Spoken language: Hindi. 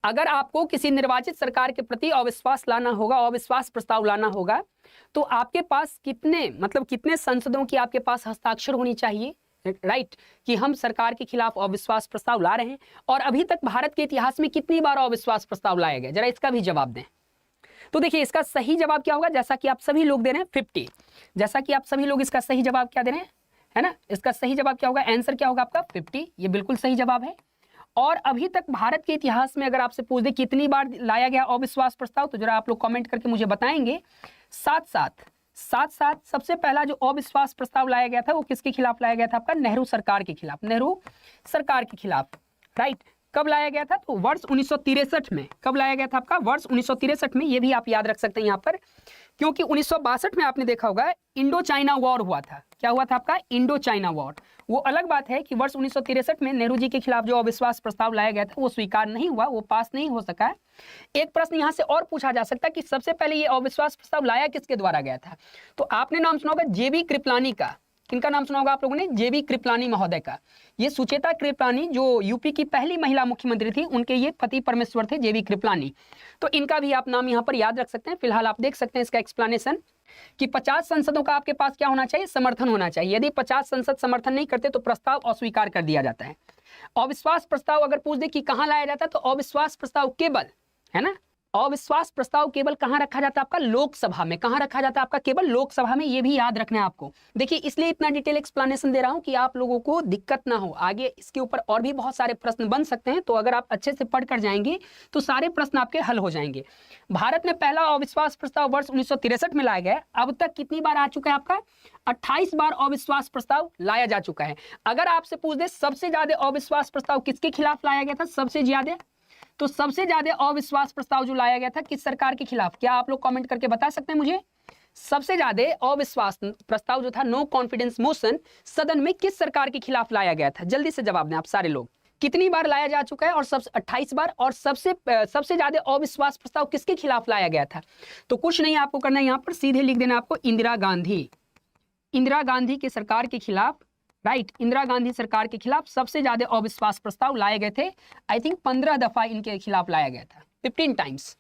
अगर आपको किसी निर्वाचित सरकार के प्रति अविश्वास लाना होगा, अविश्वास प्रस्ताव लाना होगा, तो आपके पास कितने संसदों की आपके पास हस्ताक्षर होनी चाहिए, राइट, कि हम सरकार के खिलाफ अविश्वास प्रस्ताव ला रहे हैं। और अभी तक भारत के इतिहास में कितनी बार अविश्वास प्रस्ताव लाया गया, जरा इसका भी जवाब दें। तो देखिए इसका सही जवाब क्या होगा, जैसा कि आप सभी लोग दे रहे हैं 50, जैसा कि आप सभी लोग इसका सही जवाब क्या दे रहे हैं, है ना, इसका सही जवाब क्या होगा, आंसर क्या होगा आपका 50, ये बिल्कुल सही जवाब है। और अभी तक भारत के इतिहास में अगर आपसे पूछ दे कितनी बार लाया गया अविश्वास प्रस्ताव, तो जरा आप लोग कमेंट करके मुझे बताएंगे। साथ साथ सबसे पहला जो अविश्वास प्रस्ताव लाया गया था वो किसके खिलाफ लाया गया था, आपका नेहरू सरकार के खिलाफ, नेहरू सरकार के खिलाफ, राइट। कब लाया गया था, तो वर्ष 1963 में। कब लाया गया था आपका, वर्ष 1963 में। ये भी आप याद रख सकते हैं यहाँ पर, क्योंकि 1962 में आपने देखा होगा इंडो चाइना वॉर हुआ था। क्या हुआ था आपका, इंडो चाइना वॉर। वो अलग बात है कि वर्ष 1963 में नेहरू जी के खिलाफ जो अविश्वास प्रस्ताव लाया गया था वो स्वीकार नहीं हुआ, वो पास नहीं हो सका। एक प्रश्न यहाँ से और पूछा जा सकता है कि सबसे पहले ये अविश्वास प्रस्ताव लाया किसके द्वारा गया था, तो आपने नाम सुना होगा जेबी कृपलानी का। किनका नाम सुना होगा आप लोगों ने, जेबी कृपलानी महोदय का। ये सुचेता कृपलानी जो यूपी की पहली महिला मुख्यमंत्री थी, उनके ये पति परमेश्वर थे, जेबी कृपलानी। तो इनका भी आप नाम यहाँ पर याद रख सकते हैं। फिलहाल आप देख सकते हैं इसका एक्सप्लेनेशन कि 50 संसदों का आपके पास क्या होना चाहिए, समर्थन होना चाहिए। यदि 50 संसद समर्थन नहीं करते तो प्रस्ताव अस्वीकार कर दिया जाता है। अविश्वास प्रस्ताव अगर पूछ दे कि कहाँ लाया जाता है, तो अविश्वास प्रस्ताव केवल, है ना, अविश्वास प्रस्ताव केवल कहां रखा जाता है आपका, लोकसभा में। कहां रखा जाता है आपका, केवल लोकसभा में। ये भी याद रखना है आपको। देखिए इसलिए इतना डिटेल एक्सप्लेनेशन दे रहा हूं कि आप लोगों को दिक्कत ना हो। आगे इसके ऊपर और भी बहुत सारे प्रश्न बन सकते हैं, तो अगर आप अच्छे से पढ़ कर जाएंगे तो सारे प्रश्न आपके हल हो जाएंगे। भारत में पहला अविश्वास प्रस्ताव वर्ष 1963 में लाया गया। अब तक कितनी बार आ चुका है आपका, 28 बार अविश्वास प्रस्ताव लाया जा चुका है। अगर आपसे पूछ दे सबसे ज्यादा अविश्वास प्रस्ताव किसके खिलाफ लाया गया था, सबसे ज्यादा, तो सबसे ज्यादा अविश्वास प्रस्ताव जो लाया गया था किस सरकार के खिलाफ, क्या आप लोग कमेंट करके बता सकते हैं मुझे। सबसे ज्यादा अविश्वास प्रस्ताव जो था, नो कॉन्फिडेंस मोशन, सदन में किस सरकार के खिलाफ लाया गया था, जल्दी से जवाब दें आप सारे लोग। कितनी बार लाया जा चुका है, और 28 बार। और सबसे ज्यादा अविश्वास प्रस्ताव किसके खिलाफ लाया गया था, तो कुछ नहीं आपको करना है, यहाँ पर सीधे लिख देना आपको इंदिरा गांधी की सरकार के खिलाफ, राइट। इंदिरा गांधी सरकार के खिलाफ सबसे ज्यादा अविश्वास प्रस्ताव लाए गए थे। आई थिंक 15 दफा इनके खिलाफ लाया गया था, 15 टाइम्स।